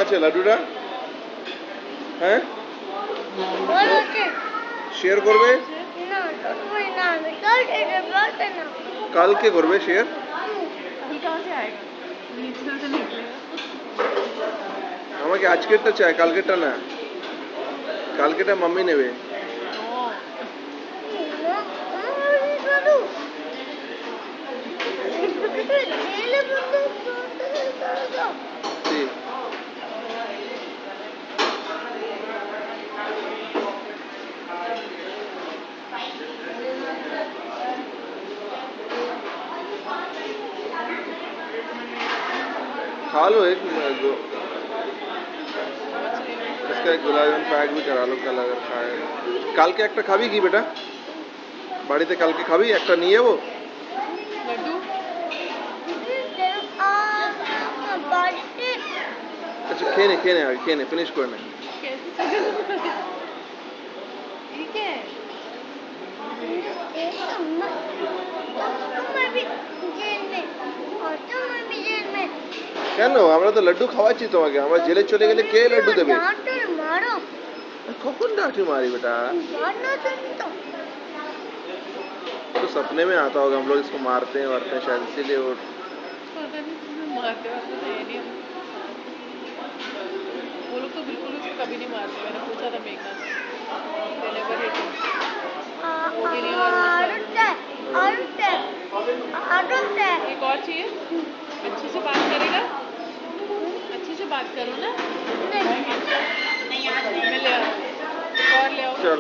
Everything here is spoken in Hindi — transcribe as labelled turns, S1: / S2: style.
S1: আছে লাড্ডুটা? হ্যাঁ শেয়ার করবে? কালকে করবে শেয়ার? আমাকে আজকেরটা চাই, কালকেরটা না। কালকেটা মাম্মি নেবে। खा लो एक इसका एक गुलाब जामुन पैक भी करा लो कल अगर खाए। কাল কে একটা খাবি কি বেটা? বাড়িতে কালকে খাবি একটা নিয়ে যাবো? अच्छा खेने आगे खेने फिनिश करने।
S2: ठीक है
S1: কেন আমরা তো লাড্ডু খাওয়াচ্ছি তোমাকে, আমরা জেলে চলে গেলে কে লাড্ডু দেবে? কখন डांटी मारी बेटा? तो सपने में आता होगा हम लोग इसको मारते हैं शायद इसीलिए वो
S2: लोग तो बिल्कुल उसको कभी नहीं मारते। मैंने पूछा था मेघना से। एक और चाहिए? अच्छे से बात करेगा? अच्छे से बात करो ना। नहीं मैं ले आओ और ले आओ।
S1: चल